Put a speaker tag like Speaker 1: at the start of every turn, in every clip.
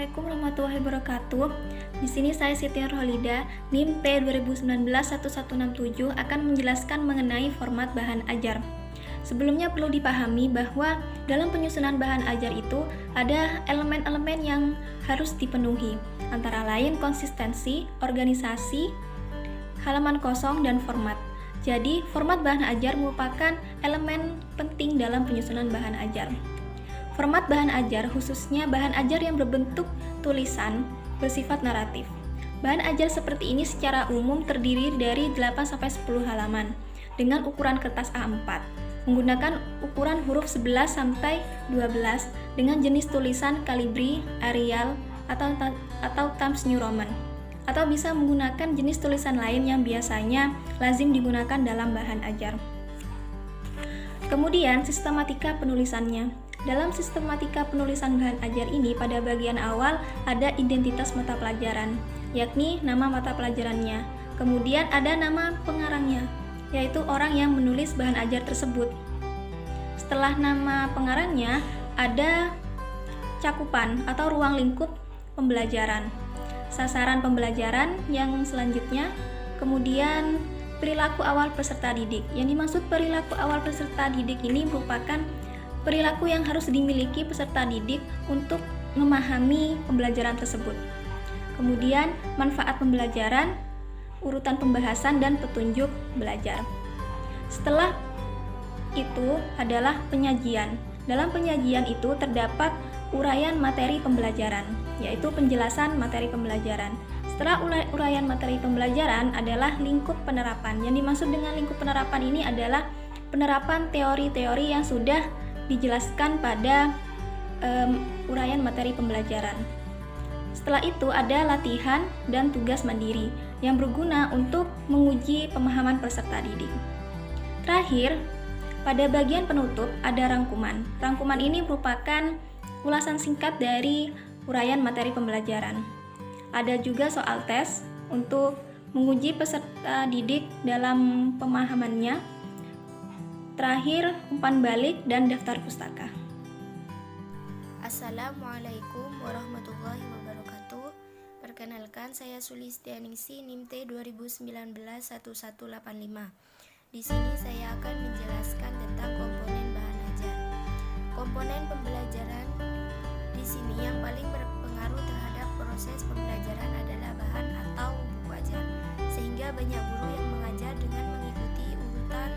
Speaker 1: Assalamualaikum warahmatullahi wabarakatuh. Di sini saya Siti Nurholida, NIM T20191167 akan menjelaskan mengenai format bahan ajar. Sebelumnya perlu dipahami bahwa dalam penyusunan bahan ajar itu ada elemen-elemen yang harus dipenuhi, antara lain konsistensi, organisasi, halaman kosong, dan format. Jadi, format bahan ajar merupakan elemen penting dalam penyusunan bahan ajar. Format bahan ajar khususnya bahan ajar yang berbentuk tulisan bersifat naratif. Bahan ajar seperti ini secara umum terdiri dari 8-10 halaman dengan ukuran kertas A4, menggunakan ukuran huruf 11-12 dengan jenis tulisan Calibri, Arial, atau Times New Roman, atau bisa menggunakan jenis tulisan lain yang biasanya lazim digunakan dalam bahan ajar. Kemudian, sistematika penulisannya. Dalam sistematika penulisan bahan ajar ini, pada bagian awal ada identitas mata pelajaran, yakni nama mata pelajarannya. Kemudian ada nama pengarangnya, yaitu orang yang menulis bahan ajar tersebut. Setelah nama pengarangnya, ada cakupan atau ruang lingkup pembelajaran, sasaran pembelajaran yang selanjutnya, kemudian perilaku awal peserta didik. Yang dimaksud perilaku awal peserta didik ini merupakan perilaku yang harus dimiliki peserta didik untuk memahami pembelajaran tersebut. Kemudian, manfaat pembelajaran, urutan pembahasan, dan petunjuk belajar. Setelah itu adalah penyajian. Dalam penyajian itu terdapat uraian materi pembelajaran, yaitu penjelasan materi pembelajaran. Setelah uraian materi pembelajaran adalah lingkup penerapan. Yang dimaksud dengan lingkup penerapan ini adalah penerapan teori-teori yang sudah dijelaskan pada uraian materi pembelajaran. Setelah itu ada latihan dan tugas mandiri yang berguna untuk menguji pemahaman peserta didik. Terakhir, pada bagian penutup ada rangkuman. Rangkuman ini merupakan ulasan singkat dari uraian materi pembelajaran. Ada juga soal tes untuk menguji peserta didik dalam pemahamannya. Terakhir, umpan balik dan daftar pustaka.
Speaker 2: Assalamualaikum warahmatullahi wabarakatuh. Perkenalkan, saya Sulistianingsih, NIM T20191185. Di sini saya akan menjelaskan tentang komponen bahan ajar. Komponen pembelajaran di sini yang paling berpengaruh terhadap proses pembelajaran adalah bahan atau buku ajar, sehingga banyak guru yang mengajar dengan mengikuti urutan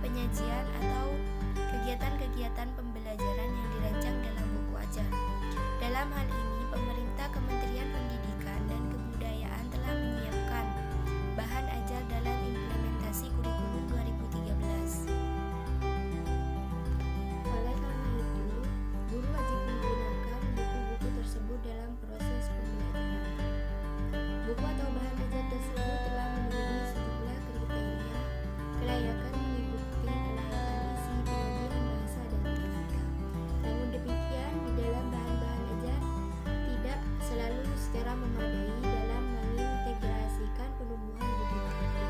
Speaker 2: penyajian atau kegiatan-kegiatan pembelajaran yang dirancang dalam buku ajar. Dalam hal ini, pemerintah, Kementerian Pendidikan dan Kebudayaan telah menyiapkan bahan ajar dalam implementasi kurikulum 2013. Oleh karena itu, guru wajib menggunakan buku-buku tersebut dalam proses pembelajaran. Buku atau bahan ajar tersebut telah memenuhi sejumlah kriteria kelayakan secara memadai dalam mengintegrasikan penumbuhan budi pekerti.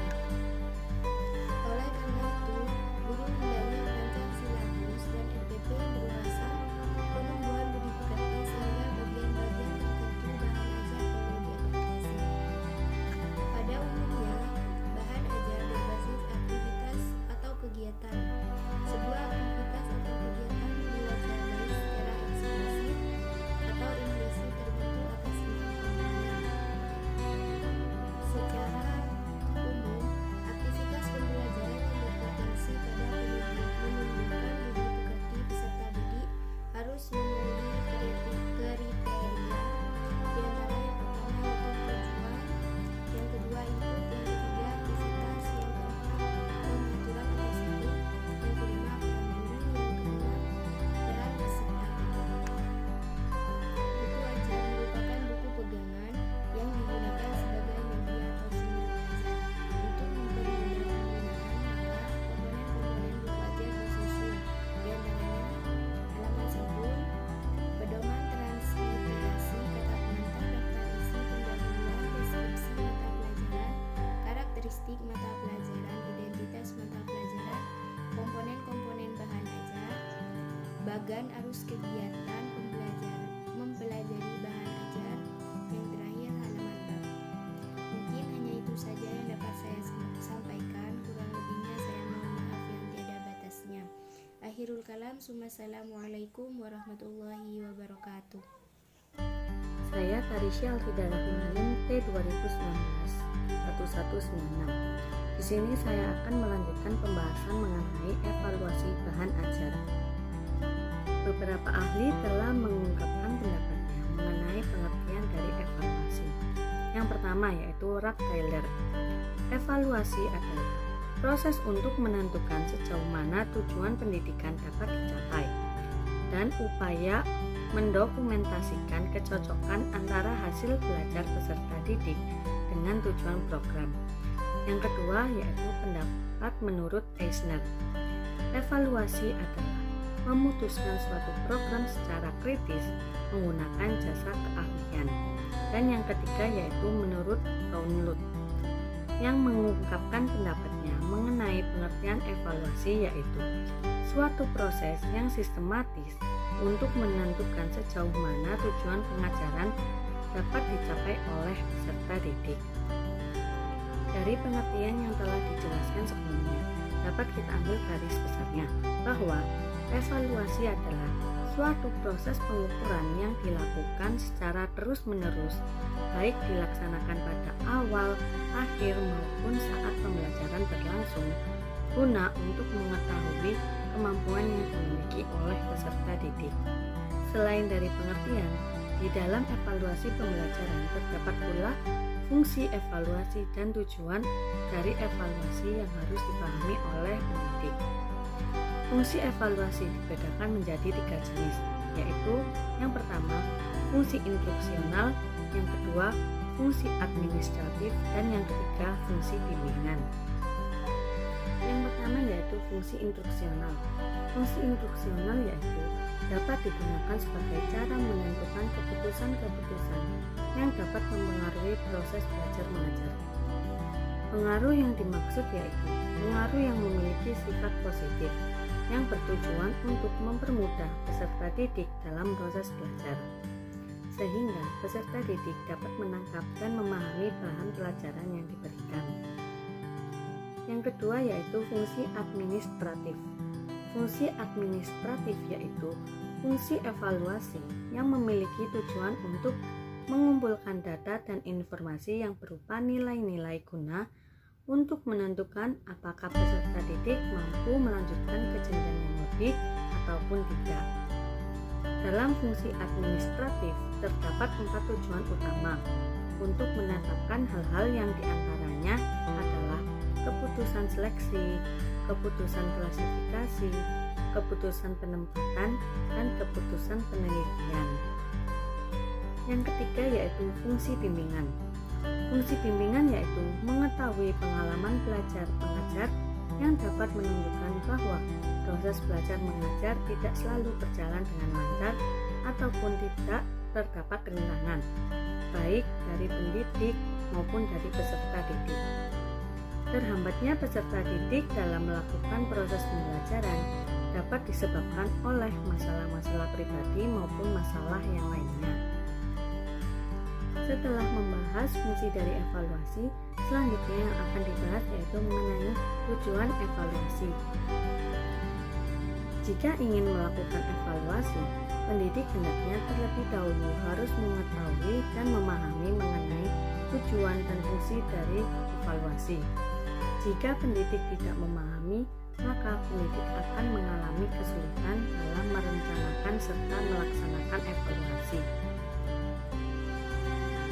Speaker 2: Oleh karena itu, guru hendaknya merancang silabus dan RPP yang berwawasan penumbuhan budi pekerti sehingga bagian-bagian tertentu bahan ajar perlu diadaptasi. Pada umumnya, bahan ajar berbasis aktivitas atau kegiatan. Sebuah aktivitas atau kegiatan diwadahi secara eksplisit atau implisit terbentuk atas secara umum, aktivitas pembelajaran yang berpotensi pada menumbuhkan budi pekerti peserta didik harus memenuhi kriteria. Di antara yang pertama yaitu tujuan, yang kedua input, yang ketiga aktivitas, yang keempat pengaturan atau setting, yang kelima peran guru, yang keenam peran peserta didik. Buku ajar merupakan buku pegangan yang digunakan sebagai media atau sumber belajar. Untuk mempermudah penggunaan, maka komponen-komponen buku ajar disusun, di antaranya halaman sampul, pedoman transliterasi, kata pengantar, daftar isi, pendahuluan, deskripsi mata pelajaran, karakteristik mata pelajaran, identitas mata pelajaran, komponen-komponen bahan ajar, bagan arus kegiatan mempelajari bahan ajar, akhirul kalam. Assalamualaikum warahmatullahi wabarakatuh.
Speaker 3: Saya Tarisya Alfida Rahmanin, T2019-1196. Di sini saya akan melanjutkan pembahasan mengenai evaluasi bahan ajar. Beberapa ahli telah mengungkapkan pendapatnya mengenai pengertian dari evaluasi. Yang pertama yaitu Rap-Taylor. Evaluasi adalah proses untuk menentukan sejauh mana tujuan pendidikan dapat dicapai dan upaya mendokumentasikan kecocokan antara hasil belajar peserta didik dengan tujuan program. Yang kedua yaitu pendapat menurut Eisner. Evaluasi adalah memutuskan suatu program secara kritis menggunakan jasa keahlian. Dan yang ketiga yaitu menurut Rounlut yang mengungkapkan pendapatnya mengenai pengertian evaluasi yaitu suatu proses yang sistematis untuk menentukan sejauh mana tujuan pengajaran dapat dicapai oleh peserta didik. Dari pengertian yang telah dijelaskan sebelumnya, dapat kita ambil garis besarnya bahwa evaluasi adalah suatu proses pengukuran yang dilakukan secara terus-menerus, baik dilaksanakan pada awal, akhir maupun saat pembelajaran berlangsung, guna untuk mengetahui kemampuan yang dimiliki oleh peserta didik. Selain dari pengertian, di dalam evaluasi pembelajaran terdapat pula fungsi evaluasi dan tujuan dari evaluasi yang harus dipahami oleh pendidik. Fungsi evaluasi dibedakan menjadi 3 jenis, yaitu yang pertama, fungsi instruksional, yang kedua, fungsi administratif, dan yang ketiga, fungsi bimbingan. Yang pertama yaitu fungsi instruksional. Fungsi instruksional yaitu dapat digunakan sebagai cara menentukan keputusan-keputusan yang dapat mempengaruhi proses belajar mengajar. Pengaruh yang dimaksud yaitu pengaruh yang memiliki sifat positif yang bertujuan untuk mempermudah peserta didik dalam proses belajar, sehingga peserta didik dapat menangkap dan memahami bahan pelajaran yang diberikan. Yang kedua yaitu fungsi administratif. Fungsi administratif yaitu fungsi evaluasi yang memiliki tujuan untuk mengumpulkan data dan informasi yang berupa nilai-nilai guna untuk menentukan apakah peserta didik mampu melanjutkan ke jenjang yang lebih ataupun tidak. Dalam fungsi administratif terdapat 4 tujuan utama untuk menetapkan hal-hal yang diantaranya adalah keputusan seleksi, keputusan klasifikasi, keputusan penempatan, dan keputusan penelitian. Yang ketiga yaitu fungsi bimbingan. Fungsi bimbingan yaitu mengetahui pengalaman belajar pengajar yang dapat menunjukkan bahwa proses belajar mengajar tidak selalu berjalan dengan lancar ataupun tidak terdapat rintangan, baik dari pendidik maupun dari peserta didik. Terhambatnya peserta didik dalam melakukan proses pembelajaran dapat disebabkan oleh masalah-masalah pribadi maupun masalah yang lainnya. Setelah membahas fungsi dari evaluasi, selanjutnya yang akan dibahas yaitu mengenai tujuan evaluasi. Jika ingin melakukan evaluasi, pendidik hendaknya terlebih dahulu harus mengetahui dan memahami mengenai tujuan dan fungsi dari evaluasi. Jika pendidik tidak memahami, maka pendidik akan mengalami kesulitan dalam merencanakan serta melaksanakan evaluasi.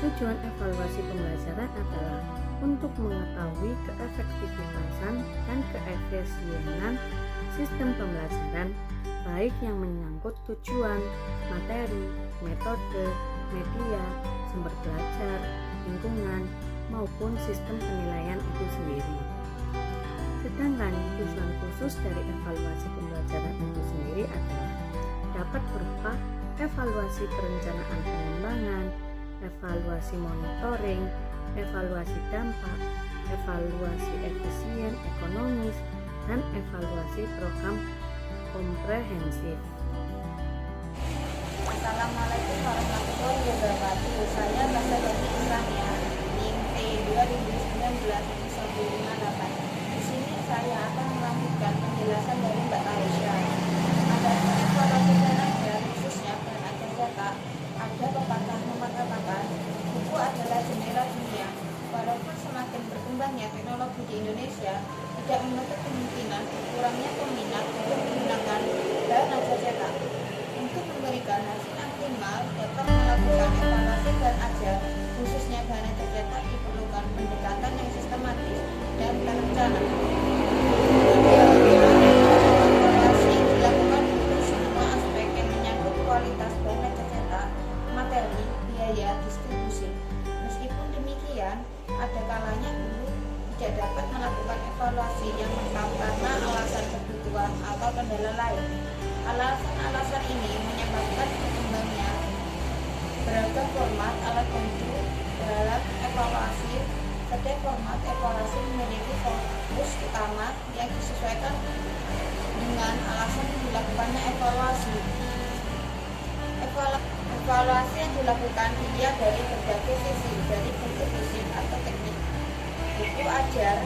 Speaker 3: Tujuan evaluasi pembelajaran adalah untuk mengetahui keefektivitasan dan keefisienan sistem pembelajaran, baik yang menyangkut tujuan, materi, metode, media, sumber belajar, lingkungan, maupun sistem penilaian itu sendiri. Sedangkan tujuan khusus dari evaluasi pembelajaran itu sendiri adalah dapat berupa evaluasi perencanaan pengembangan, evaluasi monitoring, evaluasi dampak, evaluasi efisien ekonomis, dan evaluasi program komprehensif.
Speaker 4: Assalamualaikum warahmatullahi wabarakatuh. Saya Basadati Islamia, NIM T2019-158. Di sini saya akan melanjutkan penjelasan dari Mbak Aisyah. berkembangnya teknologi di Indonesia tidak menutup kemungkinan berkurangnya peminat untuk menggunakan bahan ajar cetak. Untuk memberikan hasil optimal, dapat melakukan evaluasi bahan ajar, khususnya bahan ajar cetak diperlukan pendekatan yang sistematis dan terencana. Evaluasi dilakukan untuk semua aspek yang menyangkut kualitas bahan ajar cetak, materi, biaya, distribusi. Meskipun demikian, ada kalanya guru tidak dapat melakukan evaluasi yang lengkap karena alasan kebutuhan atau kendala lain. Alasan-alasan ini menyebabkan berkembangnya beragam format alat bantu dalam evaluasi. Setiap format evaluasi memiliki fokus utama yang disesuaikan dengan alasan dilakukannya evaluasi. Evaluasi yang dilakukan dilihat dari berbagai sisi, dari bentuk fisik atau teknik buku ajar,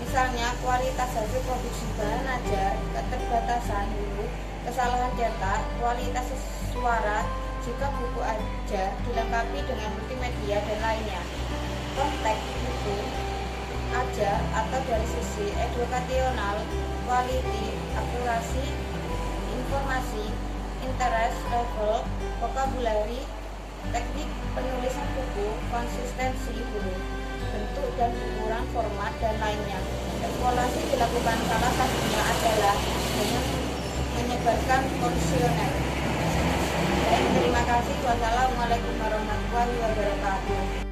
Speaker 4: misalnya kualitas hasil produksi bahan ajar, keterbatasan huruf, kesalahan cetak, kualitas suara jika buku ajar dilengkapi dengan multimedia dan lainnya. Konteks buku ajar atau dari sisi edukasional, quality, akurasi, informasi, interest level, vocabulary, teknik penulisan buku, konsistensi huruf, bentuk dan ukuran format dan lainnya. Evaluasi dilakukan salah satunya adalah dengan menyebarkan kuesioner. Baik, terima kasih. Wassalamualaikum warahmatullahi wabarakatuh.